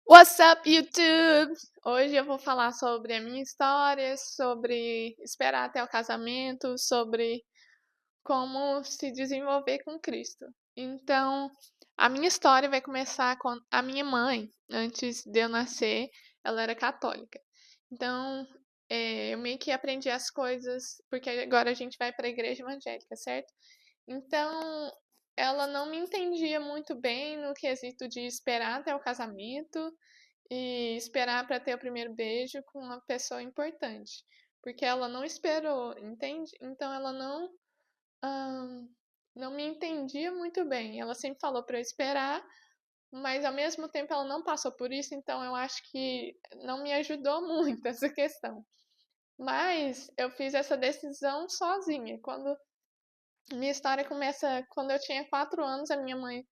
What's up, YouTube? Hoje eu vou falar sobre a minha história, sobre esperar até o casamento, sobre como se desenvolver com Cristo. Então, a minha história vai começar com a minha mãe, antes de eu nascer, ela era católica. Então, eu meio que aprendi as coisas, porque agora a gente vai para a igreja evangélica, certo? Então, ela não me entendia muito bem no quesito de esperar até o casamento e esperar para ter o primeiro beijo com uma pessoa importante, porque ela não esperou, entende? Então ela ahn, não me entendia muito bem. Ela sempre falou para eu esperar, mas ao mesmo tempo ela não passou por isso, então eu acho que não me ajudou muito essa questão. Mas eu fiz essa decisão sozinha. Quando minha história começa quando eu tinha 4 anos, a minha mãe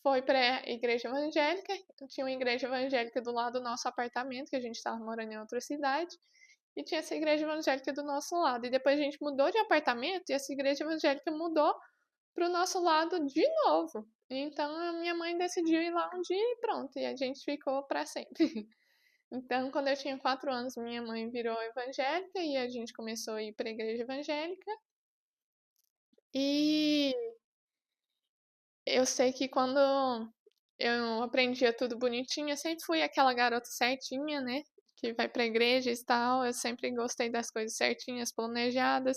foi para a igreja evangélica. Tinha uma igreja evangélica do lado do nosso apartamento, que a gente estava morando em outra cidade, e tinha essa igreja evangélica do nosso lado. E depois a gente mudou de apartamento e essa igreja evangélica mudou para o nosso lado de novo. Então a minha mãe decidiu ir lá um dia e pronto, e a gente ficou para sempre. Então, quando eu tinha 4 anos, minha mãe virou evangélica e a gente começou a ir para a igreja evangélica. E eu sei que quando eu aprendia tudo bonitinho, eu sempre fui aquela garota certinha, né? Que vai pra igreja e tal. Eu sempre gostei das coisas certinhas, planejadas.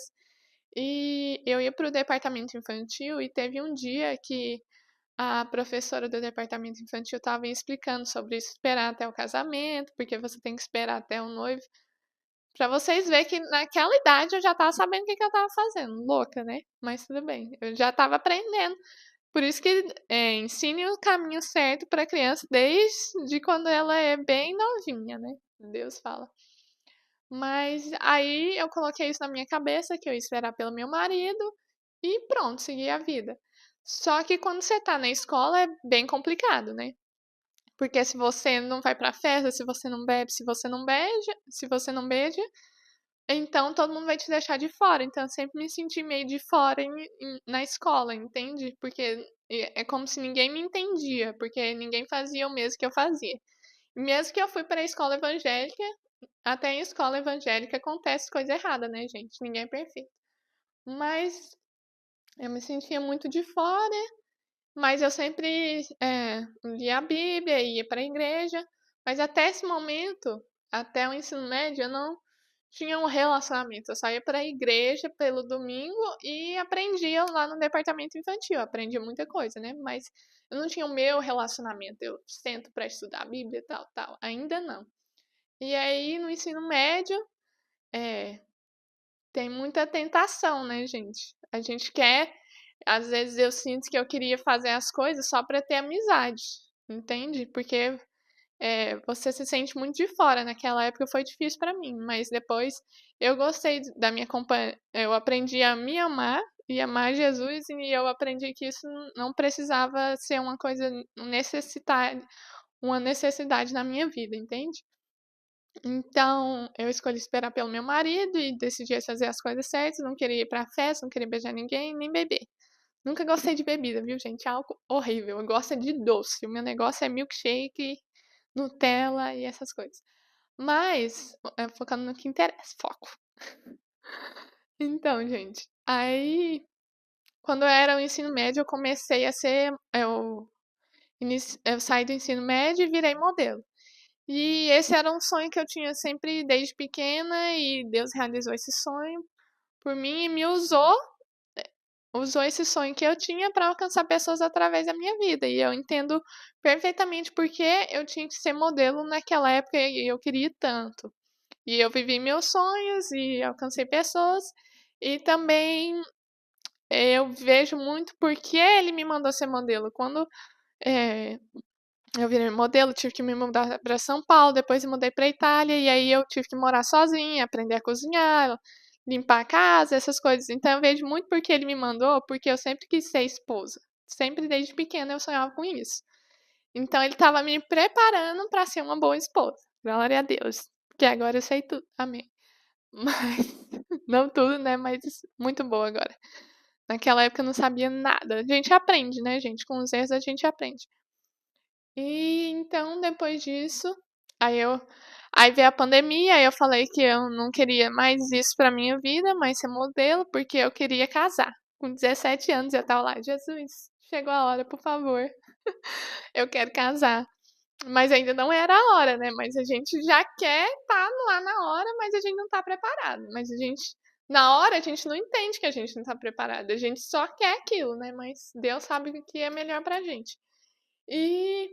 E eu ia pro departamento infantil e teve um dia que a professora do departamento infantil estava explicando sobre esperar até o casamento, porque você tem que esperar até o noivo. Pra vocês verem que naquela idade eu já tava sabendo o que eu tava fazendo. Louca, né? Mas tudo bem. Eu já tava aprendendo. Por isso que ensine o caminho certo para a criança desde quando ela é bem novinha, né? Deus fala. Mas aí eu coloquei isso na minha cabeça, que eu ia esperar pelo meu marido e pronto, seguir a vida. Só que quando você tá na escola é bem complicado, né? Porque se você não vai pra festa, se você não bebe, se você não beija, então todo mundo vai te deixar de fora. Então eu sempre me senti meio de fora na escola, entende? Porque é como se ninguém me entendia, porque ninguém fazia o mesmo que eu fazia. E mesmo que eu fui para a escola evangélica, até em escola evangélica acontece coisa errada, né, gente? Ninguém é perfeito. Mas eu me sentia muito de fora, mas eu sempre lia a Bíblia, ia para a igreja. Mas até esse momento, até o ensino médio, eu não tinha um relacionamento. Eu só ia para a igreja pelo domingo e aprendia lá no departamento infantil. Aprendi muita coisa, né? Mas eu não tinha o meu relacionamento. Eu sento para estudar a Bíblia, tal, tal. Ainda não. E aí, no ensino médio, é, tem muita tentação, né, gente? A gente quer. Às vezes eu sinto que eu queria fazer as coisas só para ter amizade, entende? Porque você se sente muito de fora. Naquela época foi difícil pra mim, mas depois eu gostei da minha companhia. Eu aprendi a me amar e amar Jesus, e eu aprendi que isso não precisava ser uma coisa uma necessidade na minha vida, entende? Então, eu escolhi esperar pelo meu marido e decidi fazer as coisas certas. Não queria ir pra festa, não queria beijar ninguém, nem beber. Nunca gostei de bebida, viu, gente? É algo horrível. Eu gosto de doce. O meu negócio é milkshake, Nutella e essas coisas. Mas, focando no que interessa, foco. Então, gente, aí, quando eu era o ensino médio, eu comecei a ser. Eu saí do ensino médio e virei modelo. E esse era um sonho que eu tinha sempre desde pequena, e Deus realizou esse sonho por mim e me usou esse sonho que eu tinha para alcançar pessoas através da minha vida. E eu entendo perfeitamente porque eu tinha que ser modelo naquela época e eu queria tanto. E eu vivi meus sonhos e alcancei pessoas. E também eu vejo muito porque ele me mandou ser modelo. Quando eh, eu virei modelo, tive que me mudar para São Paulo, depois me mudei para Itália, e aí eu tive que morar sozinha, aprender a cozinhar, limpar a casa, essas coisas. Então eu vejo muito porque ele me mandou, porque eu sempre quis ser esposa. Sempre desde pequena eu sonhava com isso. Então ele estava me preparando para ser uma boa esposa. Glória a Deus. Porque agora eu sei tudo. Amém. Mas não tudo, né? Mas muito boa agora. Naquela época eu não sabia nada. A gente aprende, né, gente? Com os erros a gente aprende. E então, depois disso, aí veio a pandemia, aí eu falei que eu não queria mais isso pra minha vida, mais ser modelo, porque eu queria casar. Com 17 anos eu tava lá, Jesus, chegou a hora, por favor, eu quero casar. Mas ainda não era a hora, né? Mas a gente já quer estar lá na hora, mas a gente não tá preparado. Mas na hora, a gente não entende que a gente não tá preparado. A gente só quer aquilo, né? Mas Deus sabe o que é melhor pra gente. E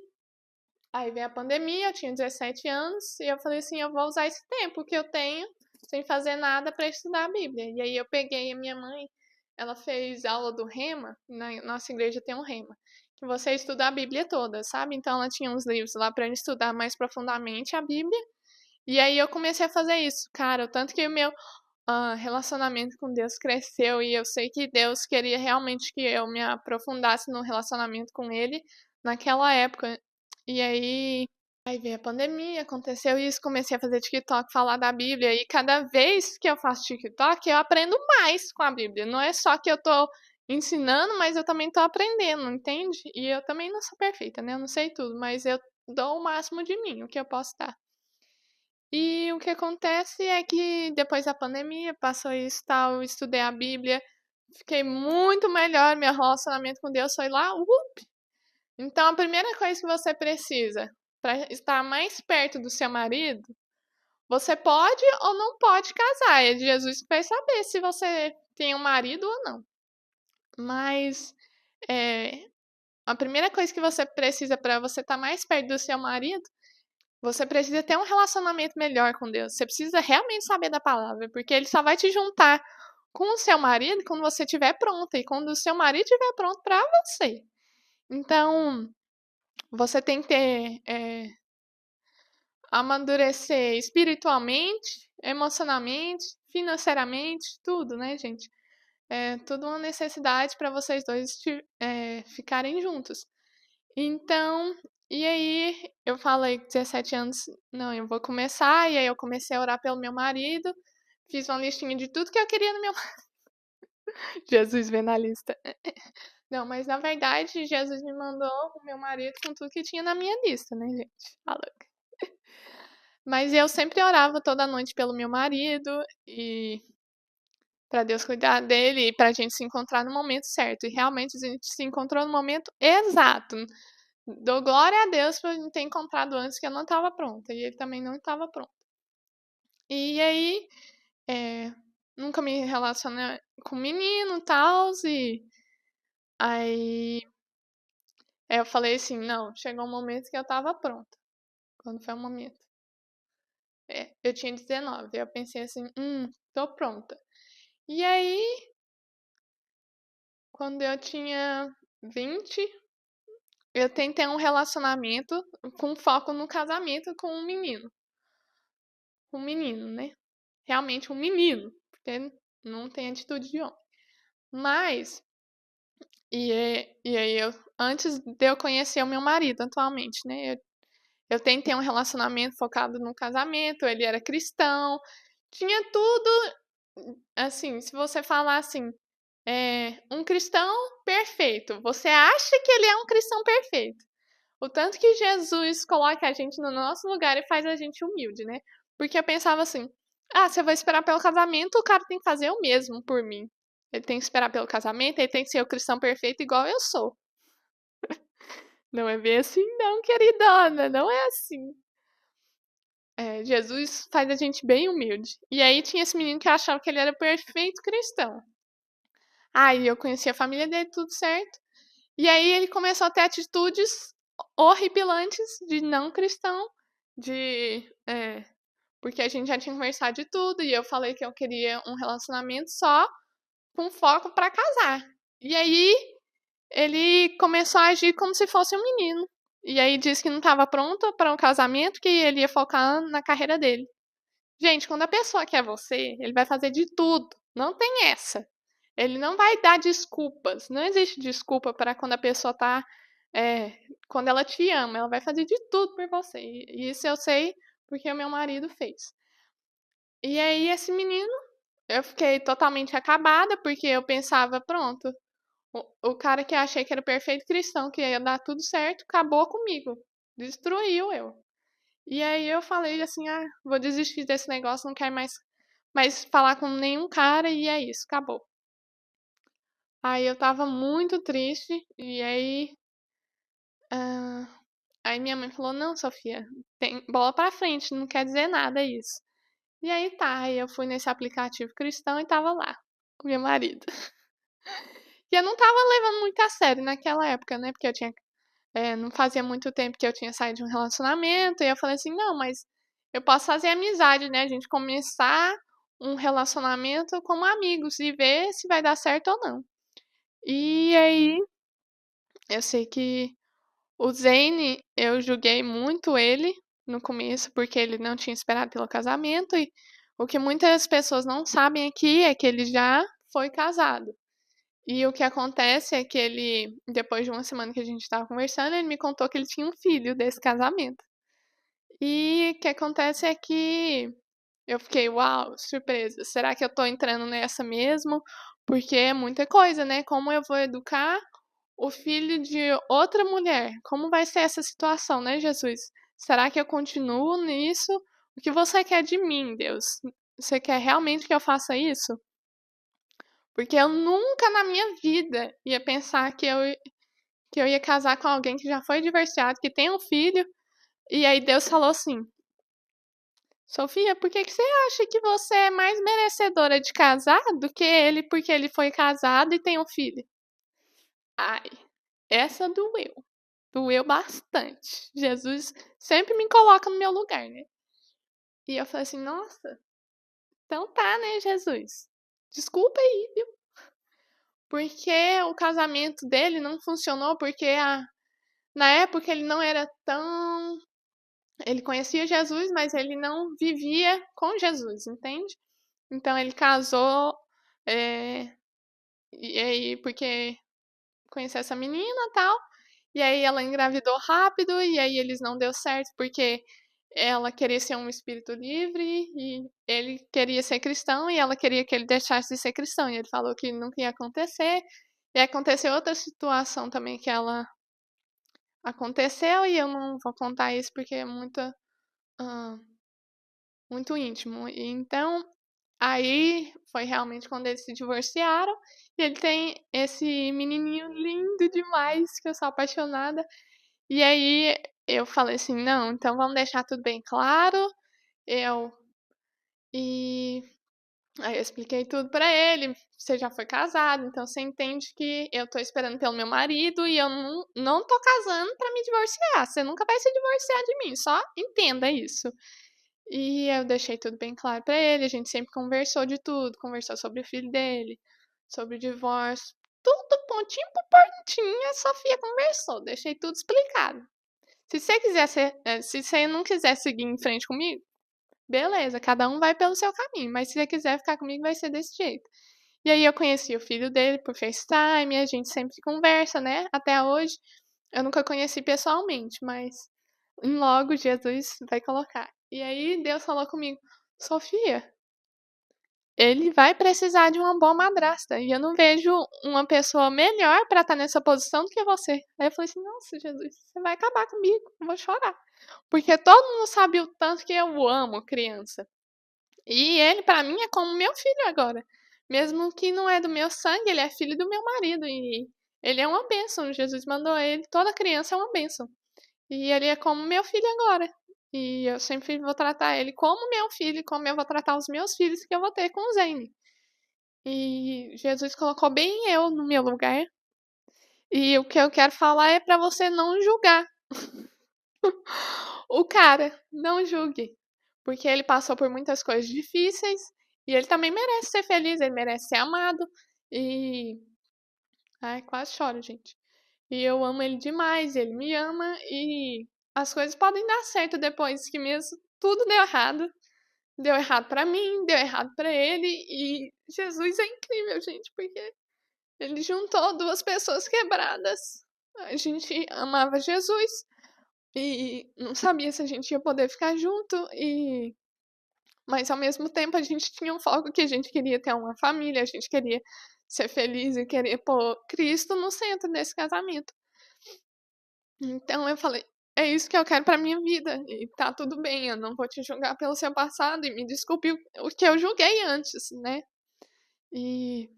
aí veio a pandemia, eu tinha 17 anos, e eu falei assim, eu vou usar esse tempo que eu tenho sem fazer nada para estudar a Bíblia. E aí eu peguei a minha mãe, ela fez aula do Rema, na nossa igreja tem um Rema, que você estuda a Bíblia toda, sabe? Então ela tinha uns livros lá para eu estudar mais profundamente a Bíblia. E aí eu comecei a fazer isso, cara, o tanto que o meu relacionamento com Deus cresceu e eu sei que Deus queria realmente que eu me aprofundasse no relacionamento com Ele naquela época. E aí veio a pandemia, aconteceu isso, comecei a fazer TikTok, falar da Bíblia, e cada vez que eu faço TikTok, eu aprendo mais com a Bíblia. Não é só que eu tô ensinando, mas eu também tô aprendendo, entende? E eu também não sou perfeita, né? Eu não sei tudo, mas eu dou o máximo de mim, o que eu posso dar. E o que acontece é que depois da pandemia, passou isso, tal, eu estudei a Bíblia, fiquei muito melhor, meu relacionamento com Deus foi lá, Então a primeira coisa que você precisa para estar mais perto do seu marido, você pode ou não pode casar. É Jesus que vai saber se você tem um marido ou não. Mas a primeira coisa que você precisa para você estar mais perto do seu marido, você precisa ter um relacionamento melhor com Deus. Você precisa realmente saber da palavra, porque ele só vai te juntar com o seu marido quando você estiver pronta e quando o seu marido estiver pronto para você. Então, você tem que ter amadurecer espiritualmente, emocionalmente, financeiramente, tudo, né, gente? É tudo uma necessidade para vocês dois ficarem juntos. Então, e aí eu falei com 17 anos, não, eu vou começar, e aí eu comecei a orar pelo meu marido, fiz uma listinha de tudo que eu queria no meu Jesus vê na lista. Não, mas na verdade, Jesus me mandou o meu marido com tudo que tinha na minha lista, né, gente? A louca. Mas eu sempre orava toda noite pelo meu marido e para Deus cuidar dele e para a gente se encontrar no momento certo. E realmente a gente se encontrou no momento exato. Dou glória a Deus por ele ter encontrado antes que eu não estava pronta e ele também não estava pronto. E aí, nunca me relacionei com menino e tal, e aí eu falei assim, não, chegou um momento que eu estava pronta. Quando foi o momento? Eu tinha 19, eu pensei assim, tô pronta. E aí, quando eu tinha 20, eu tentei um relacionamento com foco no casamento com um menino. Um menino, né? Realmente um menino, porque não tem atitude de homem. Mas, e aí antes de eu conhecer o meu marido atualmente, né? Eu tentei um relacionamento focado no casamento, ele era cristão, tinha tudo, assim, se você falar assim, um cristão perfeito, você acha que ele é um cristão perfeito. O tanto que Jesus coloca a gente no nosso lugar e faz a gente humilde, né? Porque eu pensava assim, se eu vou esperar pelo casamento, o cara tem que fazer o mesmo por mim. Ele tem que esperar pelo casamento, ele tem que ser o cristão perfeito igual eu sou. Não é bem assim não, queridona, não é assim. Jesus faz a gente bem humilde. E aí tinha esse menino que achava que ele era perfeito cristão. Aí eu conheci a família dele, tudo certo. E aí ele começou a ter atitudes horripilantes de não cristão, porque a gente já tinha conversado de tudo e eu falei que eu queria um relacionamento só com foco para casar. E aí ele começou a agir como se fosse um menino. E aí disse que não estava pronto para um casamento, que ele ia focar na carreira dele. Gente, quando a pessoa quer você, ele vai fazer de tudo. Não tem essa. Ele não vai dar desculpas. Não existe desculpa para quando a pessoa tá. Quando ela te ama, ela vai fazer de tudo por você. E isso eu sei porque o meu marido fez. E aí, esse menino, eu fiquei totalmente acabada, porque eu pensava, pronto, o cara que eu achei que era o perfeito cristão, que ia dar tudo certo, acabou comigo. Destruiu eu. E aí eu falei assim, vou desistir desse negócio, não quero mais falar com nenhum cara e é isso, acabou. Aí eu tava muito triste e aí minha mãe falou, não, Sofia, tem bola pra frente, não quer dizer nada isso. E aí tá, aí eu fui nesse aplicativo cristão e tava lá, com meu marido. E eu não tava levando muito a sério naquela época, né? Porque não fazia muito tempo que eu tinha saído de um relacionamento. E eu falei assim, não, mas eu posso fazer amizade, né? A gente começar um relacionamento como amigos e ver se vai dar certo ou não. E aí, eu sei que o Zane, eu julguei muito ele no começo, porque ele não tinha esperado pelo casamento. E o que muitas pessoas não sabem aqui é que ele já foi casado. E o que acontece é que ele, depois de uma semana que a gente estava conversando, ele me contou que ele tinha um filho desse casamento. E o que acontece é que eu fiquei, uau, surpresa. Será que eu tô entrando nessa mesmo? Porque é muita coisa, né? Como eu vou educar o filho de outra mulher? Como vai ser essa situação, né, Jesus? Será que eu continuo nisso? O que você quer de mim, Deus? Você quer realmente que eu faça isso? Porque eu nunca na minha vida ia pensar que eu ia casar com alguém que já foi divorciado, que tem um filho, e aí Deus falou assim: Sofia, por que você acha que você é mais merecedora de casar do que ele porque ele foi casado e tem um filho? Ai, essa doeu. Doeu bastante. Jesus sempre me coloca no meu lugar, né? E eu falei assim: nossa, então tá, né, Jesus? Desculpa aí, viu? Porque o casamento dele não funcionou porque na época ele não era tão. Ele conhecia Jesus, mas ele não vivia com Jesus, entende? Então ele casou, e aí, porque conheceu essa menina e tal, e aí ela engravidou rápido, e aí eles não deu certo, porque ela queria ser um espírito livre, e ele queria ser cristão, e ela queria que ele deixasse de ser cristão, e ele falou que nunca ia acontecer, e aconteceu outra situação também que ela aconteceu, e eu não vou contar isso porque é ah, muito íntimo. E então, aí foi realmente quando eles se divorciaram. E ele tem esse menininho lindo demais, que eu sou apaixonada. E aí eu falei assim: não, então vamos deixar tudo bem claro. Eu. E aí eu expliquei tudo pra ele. Você já foi casado, então você entende que eu tô esperando pelo meu marido e eu não tô casando pra me divorciar. Você nunca vai se divorciar de mim, só entenda isso. E eu deixei tudo bem claro pra ele, a gente sempre conversou de tudo, conversou sobre o filho dele, sobre o divórcio, tudo pontinho por pontinho, a Sofia conversou, deixei tudo explicado. Se você não quiser seguir em frente comigo, beleza, cada um vai pelo seu caminho, mas se você quiser ficar comigo, vai ser desse jeito. E aí eu conheci o filho dele por FaceTime, a gente sempre conversa, né? Até hoje. Eu nunca conheci pessoalmente, mas logo Jesus vai colocar. E aí Deus falou comigo: Sofia, ele vai precisar de uma boa madrasta. E eu não vejo uma pessoa melhor pra estar nessa posição do que você. Aí eu falei assim: nossa, Jesus, você vai acabar comigo, eu vou chorar. Porque todo mundo sabe o tanto que eu amo criança. E ele, pra mim, é como meu filho agora. Mesmo que não é do meu sangue, ele é filho do meu marido. E ele é uma bênção. Jesus mandou ele, toda criança é uma bênção. E ele é como meu filho agora. E eu sempre vou tratar ele como meu filho, como eu vou tratar os meus filhos que eu vou ter com o Zane. E Jesus colocou bem eu no meu lugar. E o que eu quero falar é pra você não julgar o cara. Não julgue. Porque ele passou por muitas coisas difíceis. E ele também merece ser feliz, ele merece ser amado. E. Ai, quase choro, gente. E eu amo ele demais, ele me ama. E as coisas podem dar certo depois que mesmo tudo deu errado. Deu errado pra mim, deu errado pra ele. E Jesus é incrível, gente, porque ele juntou duas pessoas quebradas. A gente amava Jesus e não sabia se a gente ia poder ficar junto. Mas ao mesmo tempo a gente tinha um foco que a gente queria ter uma família, a gente queria ser feliz e querer pôr Cristo no centro desse casamento. Então eu falei, é isso que eu quero pra minha vida e tá tudo bem, eu não vou te julgar pelo seu passado e me desculpe o que eu julguei antes, né. E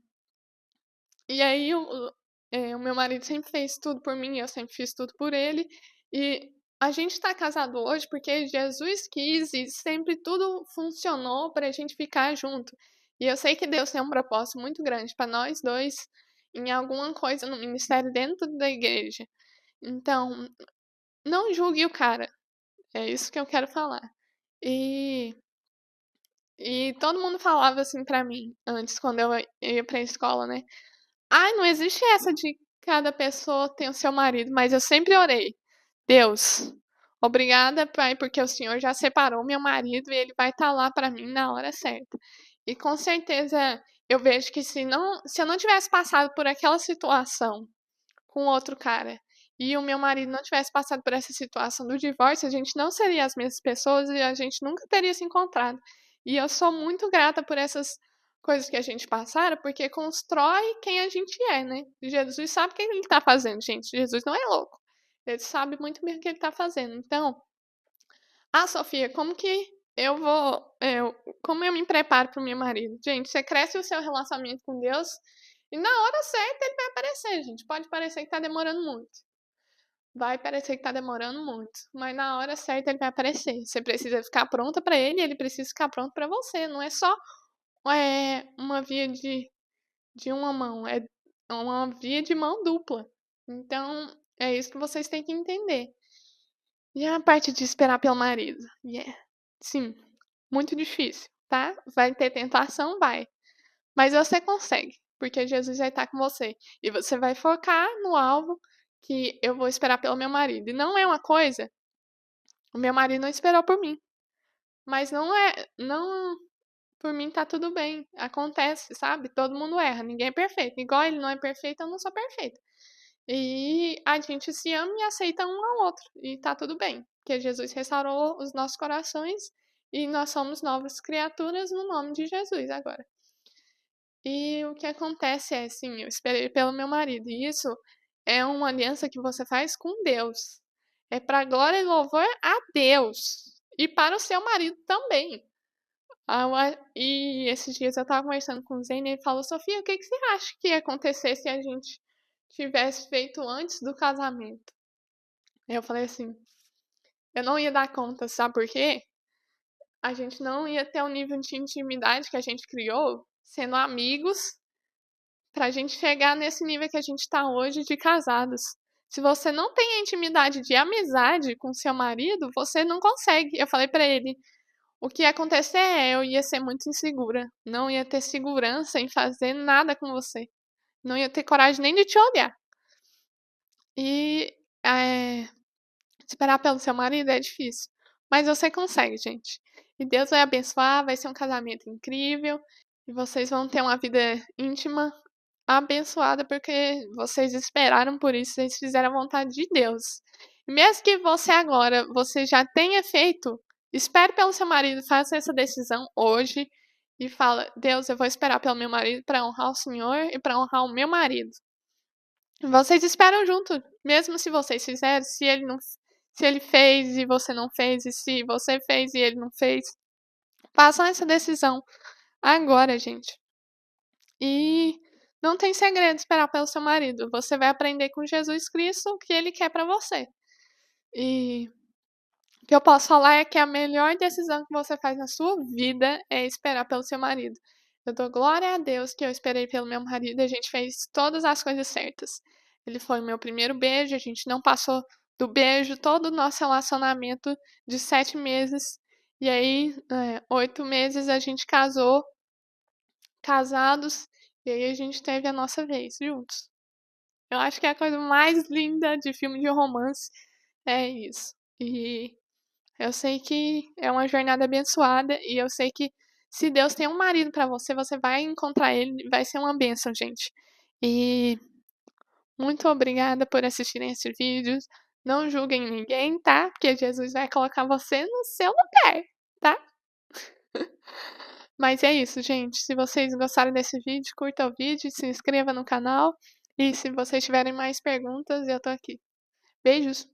e aí o meu marido sempre fez tudo por mim, eu sempre fiz tudo por ele, e a gente tá casado hoje porque Jesus quis e sempre tudo funcionou pra gente ficar junto. E eu sei que Deus tem um propósito muito grande pra nós 2 em alguma coisa no ministério dentro da igreja. Então, não julgue o cara, é isso que eu quero falar. E todo mundo falava assim pra mim antes quando eu ia pra escola, né: "Ai, não existe essa de cada pessoa tem o seu marido", mas eu sempre orei: "Deus, obrigada, Pai, porque o Senhor já separou meu marido e ele vai estar lá pra mim na hora certa". E com certeza eu vejo que se eu não tivesse passado por aquela situação com outro cara, e o meu marido não tivesse passado por essa situação do divórcio, a gente não seria as mesmas pessoas e a gente nunca teria se encontrado. E eu sou muito grata por essas coisas que a gente passaram, porque constrói quem a gente é, né. Jesus sabe o que ele tá fazendo, gente, Jesus não é louco. Ele sabe muito bem o que ele tá fazendo. Então: "Ah, Sofia, como eu me preparo para o meu marido?". Gente, você cresce o seu relacionamento com Deus e na hora certa ele vai aparecer, gente. Pode parecer que tá demorando muito. Vai parecer que tá demorando muito, mas na hora certa ele vai aparecer. Você precisa ficar pronta pra ele e ele precisa ficar pronto pra você. Não é só, uma via de uma mão, é uma via de mão dupla. Então, é isso que vocês têm que entender. E a parte de esperar pelo marido? Sim, muito difícil, tá? Vai ter tentação? Vai. Mas você consegue, porque Jesus vai estar com você. E você vai focar no alvo que eu vou esperar pelo meu marido. E não é uma coisa, o meu marido não esperou por mim, mas não por mim tá tudo bem, acontece, sabe? Todo mundo erra, ninguém é perfeito. Igual ele não é perfeito, eu não sou perfeita. E a gente se ama e aceita um ao outro, e tá tudo bem, porque Jesus restaurou os nossos corações e nós somos novas criaturas no nome de Jesus agora. E o que acontece é, assim, eu esperei pelo meu marido, e isso é uma aliança que você faz com Deus. É para glória e louvor a Deus e para o seu marido também. E esses dias eu estava conversando com o Zene e ele falou: "Sofia, o que que você acha que ia acontecer se a gente tivesse feito antes do casamento?". Aí eu falei assim: "Eu não ia dar conta, sabe por quê? A gente não ia ter o nível de intimidade que a gente criou sendo amigos pra gente chegar nesse nível que a gente tá hoje de casados. Se você não tem a intimidade de amizade com seu marido, você não consegue". Eu falei pra ele: "O que ia acontecer eu ia ser muito insegura, não ia ter segurança em fazer nada com você, não ia ter coragem nem de te olhar". E, eh, esperar pelo seu marido é difícil, mas você consegue, gente. E Deus vai abençoar, vai ser um casamento incrível, e vocês vão ter uma vida íntima abençoada, porque vocês esperaram por isso, vocês fizeram a vontade de Deus. E mesmo que você já tenha feito, espere pelo seu marido, faça essa decisão hoje e fala: "Deus, eu vou esperar pelo meu marido para honrar o Senhor e para honrar o meu marido". Vocês esperam junto, mesmo se vocês fizeram, se ele fez e você não fez, e se você fez e ele não fez, façam essa decisão agora, gente. E não tem segredo esperar pelo seu marido, você vai aprender com Jesus Cristo o que ele quer pra você. E o que eu posso falar é que a melhor decisão que você faz na sua vida é esperar pelo seu marido. Eu dou glória a Deus que eu esperei pelo meu marido e a gente fez todas as coisas certas. Ele foi o meu primeiro beijo, a gente não passou do beijo todo o nosso relacionamento de 7 meses. E aí, 8 meses a gente casou, casados, e aí a gente teve a nossa vez juntos. Eu acho que é a coisa mais linda de filme de romance é isso. E eu sei que é uma jornada abençoada e eu sei que se Deus tem um marido pra você, você vai encontrar ele, vai ser uma bênção, gente. E muito obrigada por assistirem esse vídeo. Não julguem ninguém, tá? Porque Jesus vai colocar você no seu lugar, tá? Mas é isso, gente. Se vocês gostaram desse vídeo, curta o vídeo, se inscreva no canal. E se vocês tiverem mais perguntas, eu tô aqui. Beijos!